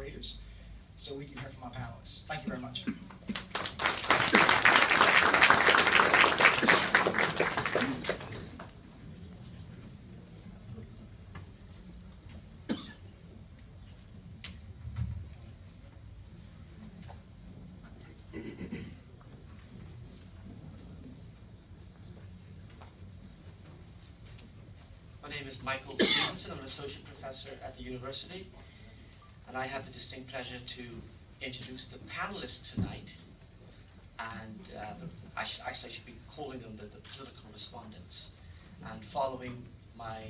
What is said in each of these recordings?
moderators so we can hear from our panelists. Thank you very much. My name is Michael Stevenson. I'm an associate professor at the university, and I have the distinct pleasure to introduce the panelists tonight. And I should be calling them the political respondents. And following my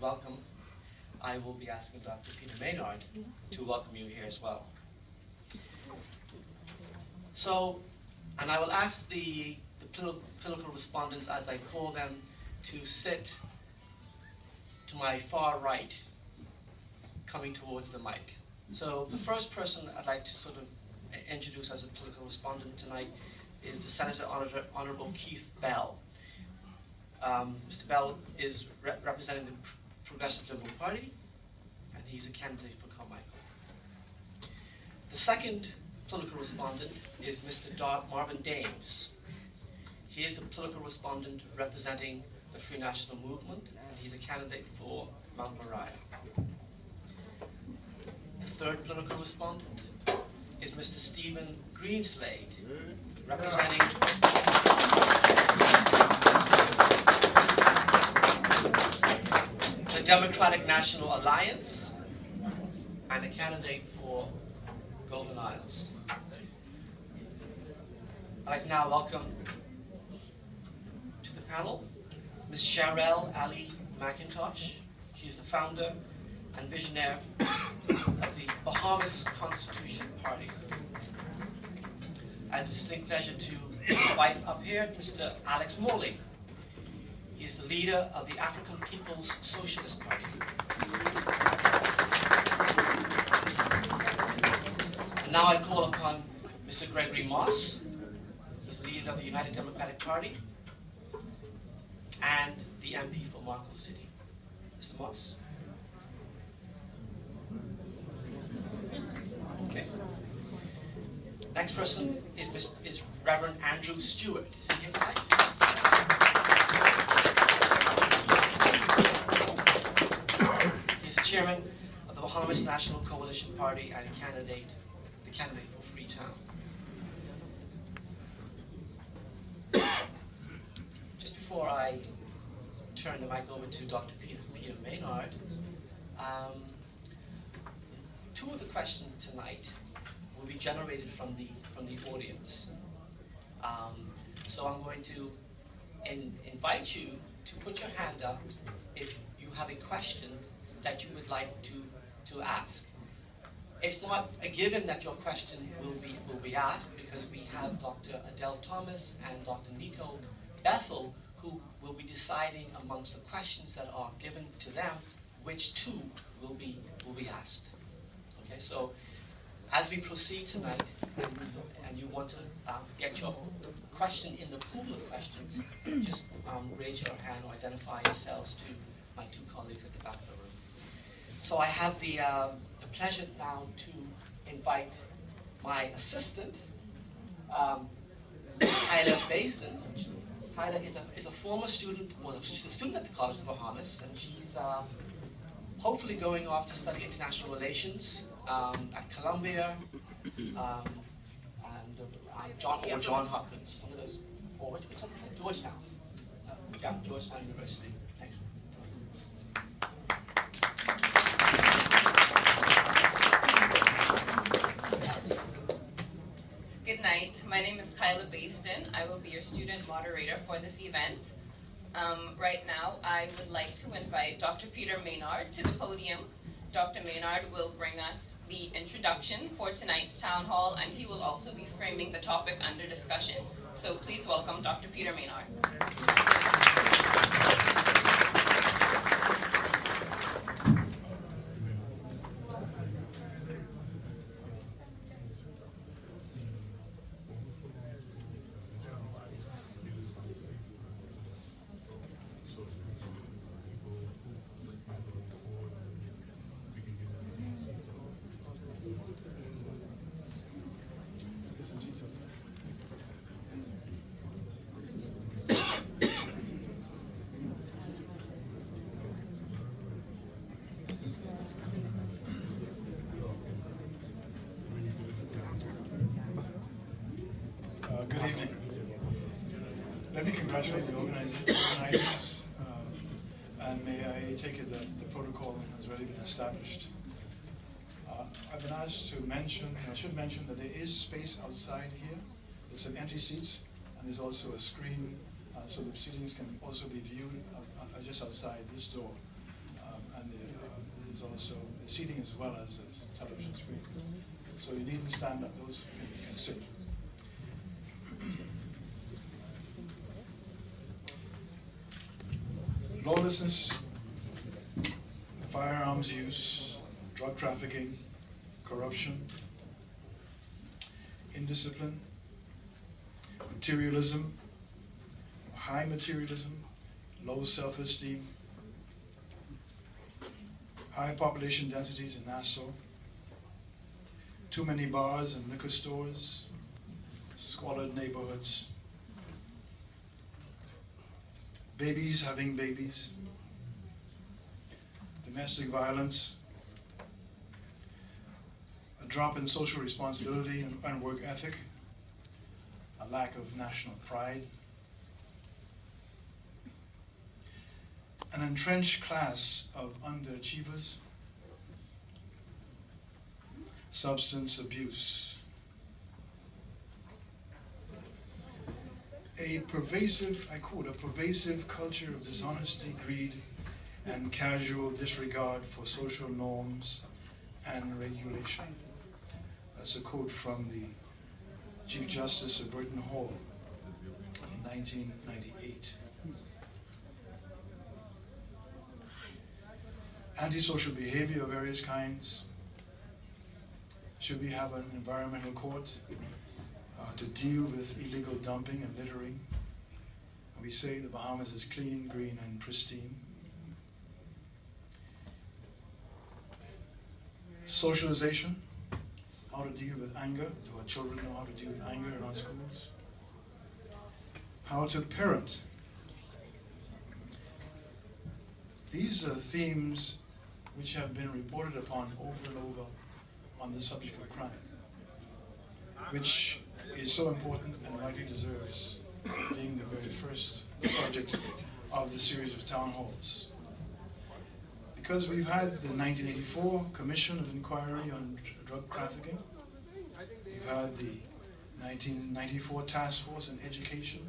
welcome, I will be asking Dr. Peter Maynard to welcome you here as well. So, and I will ask the political respondents, as I call them, to sit to my far right, coming towards the mic. So the first person I'd like to sort of introduce as a political respondent tonight is the Senator Honourable Keith Bell. Mr. Bell is representing the Progressive Liberal Party, and he's a candidate for Carmichael. The second political respondent is Mr. Marvin Dames. He is the political respondent representing the Free National Movement, and he's a candidate for Mount Moriah. The third political respondent is Mr. Stephen Greenslade, representing the Democratic National Alliance and a candidate for Golden Isles. I'd like to now welcome to the panel Ms. Sharelle Ali McIntosh. She is the founder and visionary of the Bahamas Constitution Party. I have the distinct pleasure to invite up here Mr. Alex Morley. He is the leader of the African People's Socialist Party. And now I call upon Mr. Gregory Moss. He's the leader of the United Democratic Party and the MP for Marco City. Mr. Moss. Okay. Next person is Reverend Andrew Stewart. Is he here tonight? He's the chairman of the Bahamas National Coalition Party and the candidate for Freetown. Just before I turn the mic over to Dr. Peter Maynard, two of the questions tonight will be generated from the audience. So I'm going to invite you to put your hand up if you have a question that you would like to ask. It's not a given that your question will be asked, because we have Dr. Adele Thomas and Dr. Nico Bethel, who will be deciding amongst the questions that are given to them which two will be asked. Okay, so as we proceed tonight, and you want to get your question in the pool of questions, just raise your hand or identify yourselves to my two colleagues at the back of the room. So I have the pleasure now to invite my assistant, Hyla Basden. Hyla is a former student, well, she's a student at the College of the Bahamas, and she's hopefully going off to study international relations at Columbia, and John Hopkins, one of those, or which one? Georgetown. Yeah, Georgetown University. Thanks. Good night. My name is Kyla Basden. I will be your student moderator for this event. Right now, I would like to invite Dr. Peter Maynard to the podium. Dr. Maynard will bring us the introduction for tonight's town hall, and he will also be framing the topic under discussion. So please welcome Dr. Peter Maynard. congratulate the organizers, and may I take it that the protocol has already been established. I've been asked to mention, and I should mention that there is space outside here. There's some empty seats, and there's also a screen, so the proceedings can also be viewed just outside this door. And there's also the seating as well as a television screen. So you needn't stand up, those can sit. Lawlessness, firearms use, drug trafficking, corruption, indiscipline, materialism, high materialism, low self-esteem, high population densities in Nassau, too many bars and liquor stores, squalid neighborhoods, babies having babies, domestic violence, a drop in social responsibility and work ethic, a lack of national pride, an entrenched class of underachievers, substance abuse, a pervasive, I quote, a pervasive culture of dishonesty, greed, and casual disregard for social norms and regulation. That's a quote from the Chief Justice of Burton Hall in 1998. Antisocial behavior of various kinds. Should we have an environmental court to deal with illegal dumping and littering? We say the Bahamas is clean, green, and pristine. Socialization, how to deal with anger. Do our children know how to deal with anger in our schools? How to parent. These are themes which have been reported upon over and over on the subject of crime, which is so important and rightly deserves being the very first subject of the series of town halls. Because we've had the 1984 Commission of Inquiry on Drug Trafficking, we've had the 1994 Task Force on Education,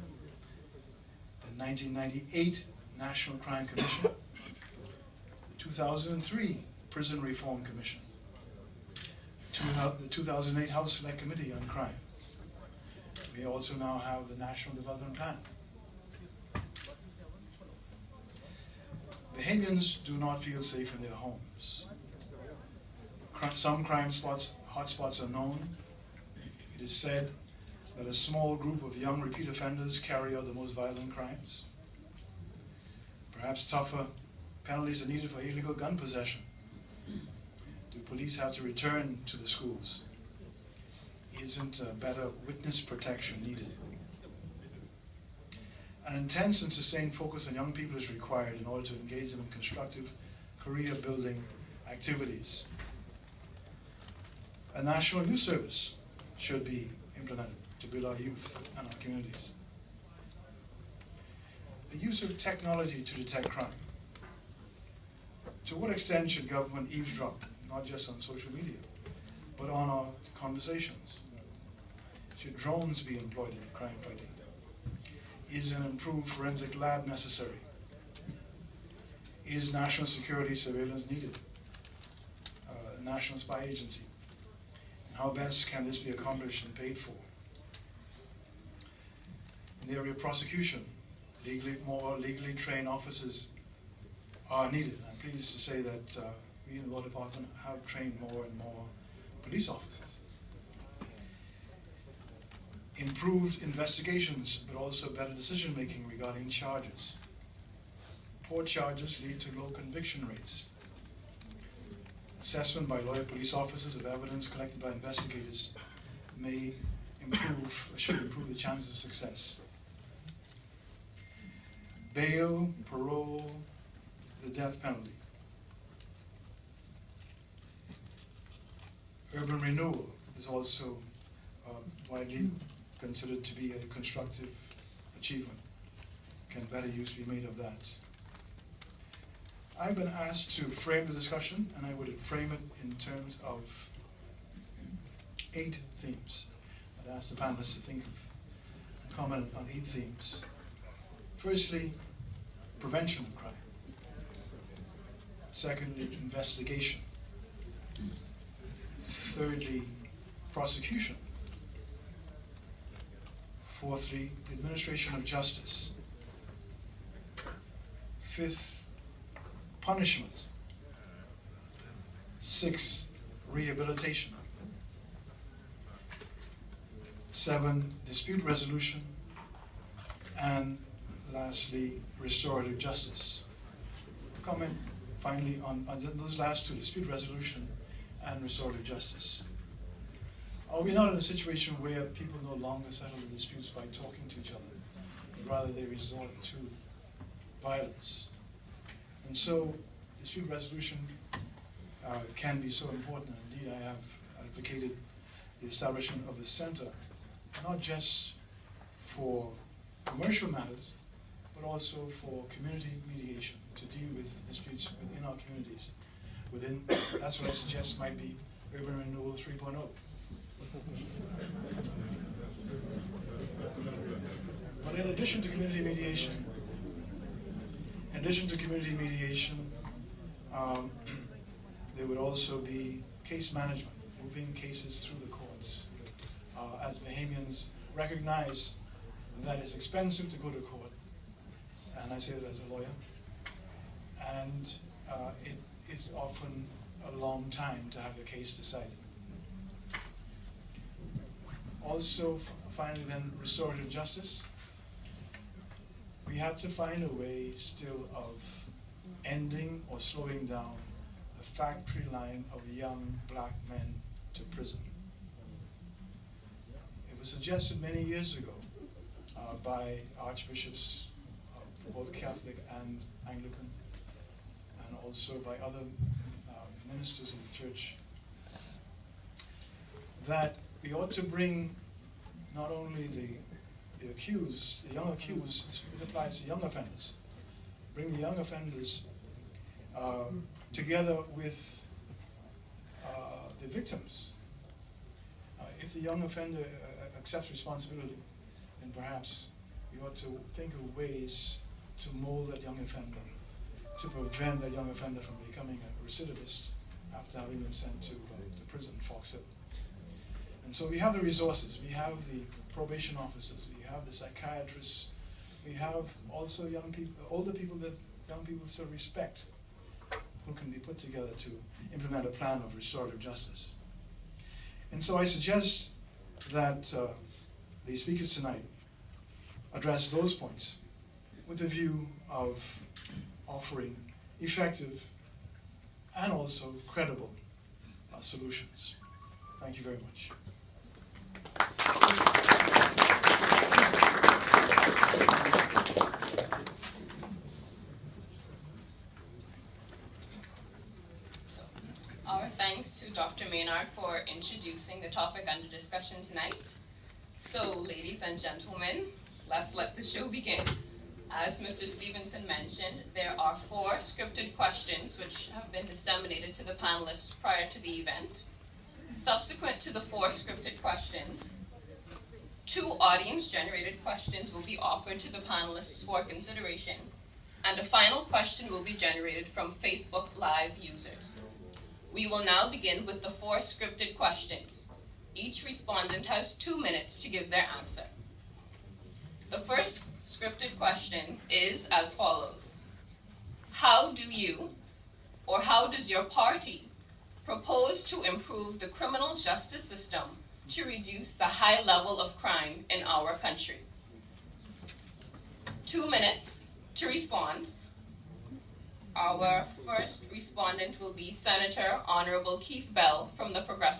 the 1998 National Crime Commission, the 2003 Prison Reform Commission, the 2008 House Select Committee on Crime. We also now have the National Development Plan. Bahamians do not feel safe in their homes. Some crime hotspots are known. It is said that a small group of young repeat offenders carry out the most violent crimes. Perhaps tougher penalties are needed for illegal gun possession. Do police have to return to the schools? Isn't better witness protection needed? An intense and sustained focus on young people is required in order to engage them in constructive career-building activities. A national youth service should be implemented to build our youth and our communities. The use of technology to detect crime. To what extent should government eavesdrop, not just on social media, but on our conversations? Should drones be employed in crime fighting? Is an improved forensic lab necessary? Is national security surveillance needed? A national spy agency? And how best can this be accomplished and paid for? In the area of prosecution, more legally trained officers are needed. I'm pleased to say that we in the Law Department have trained more and more police officers. Improved investigations, but also better decision-making regarding charges. Poor charges lead to low conviction rates. Assessment by lawyer police officers of evidence collected by investigators may improve, should improve the chances of success. Bail, parole, the death penalty. Urban renewal is also widely considered to be a constructive achievement. can better use be made of that? I've been asked to frame the discussion, and I would frame it in terms of 8 themes. I'd ask the panelists to think of and comment on 8 themes. Firstly, prevention of crime. Secondly, investigation. Thirdly, prosecution. Fourthly, the administration of justice. Fifth, punishment. 6th, rehabilitation. 7, dispute resolution. And lastly, restorative justice. Comment finally on those last 2, dispute resolution and restorative justice. Are we not in a situation where people no longer settle the disputes by talking to each other, but rather they resort to violence? And so dispute resolution can be so important. Indeed, I have advocated the establishment of a center, not just for commercial matters, but also for community mediation to deal with disputes within our communities. That's what I suggest might be urban renewal 3.0. But in addition to community mediation, there would also be case management, moving cases through the courts. As Bahamians recognize that it's expensive to go to court, and I say that as a lawyer, and it is often a long time to have the case decided. Also, finally then, restorative justice. We have to find a way still of ending or slowing down the factory line of young black men to prison. It was suggested many years ago by archbishops, both Catholic and Anglican, and also by other ministers of the church, that we ought to bring not only the accused, the young accused, it applies to young offenders, bring the young offenders together with the victims. If the young offender accepts responsibility, then perhaps we ought to think of ways to mold that young offender, to prevent that young offender from becoming a recidivist after having been sent to prison, Fox Hill. And so we have the resources. We have the probation officers. We have the psychiatrists. We have also young people, older people that young people still respect, who can be put together to implement a plan of restorative justice. And so I suggest that the speakers tonight address those points with the view of offering effective and also credible solutions. Thank you very much. Our thanks to Dr. Maynard for introducing the topic under discussion tonight. So, ladies and gentlemen, let's let the show begin. As Mr. Stevenson mentioned, there are 4 scripted questions which have been disseminated to the panelists prior to the event. Subsequent to the 4 scripted questions, 2 audience-generated questions will be offered to the panelists for consideration, and a final question will be generated from Facebook Live users. We will now begin with the 4 scripted questions. Each respondent has 2 minutes to give their answer. The first scripted question is as follows. How do you, or how does your party, propose to improve the criminal justice system to reduce the high level of crime in our country? 2 minutes to respond. Our first respondent will be Senator Honorable Keith Bell from the Progressive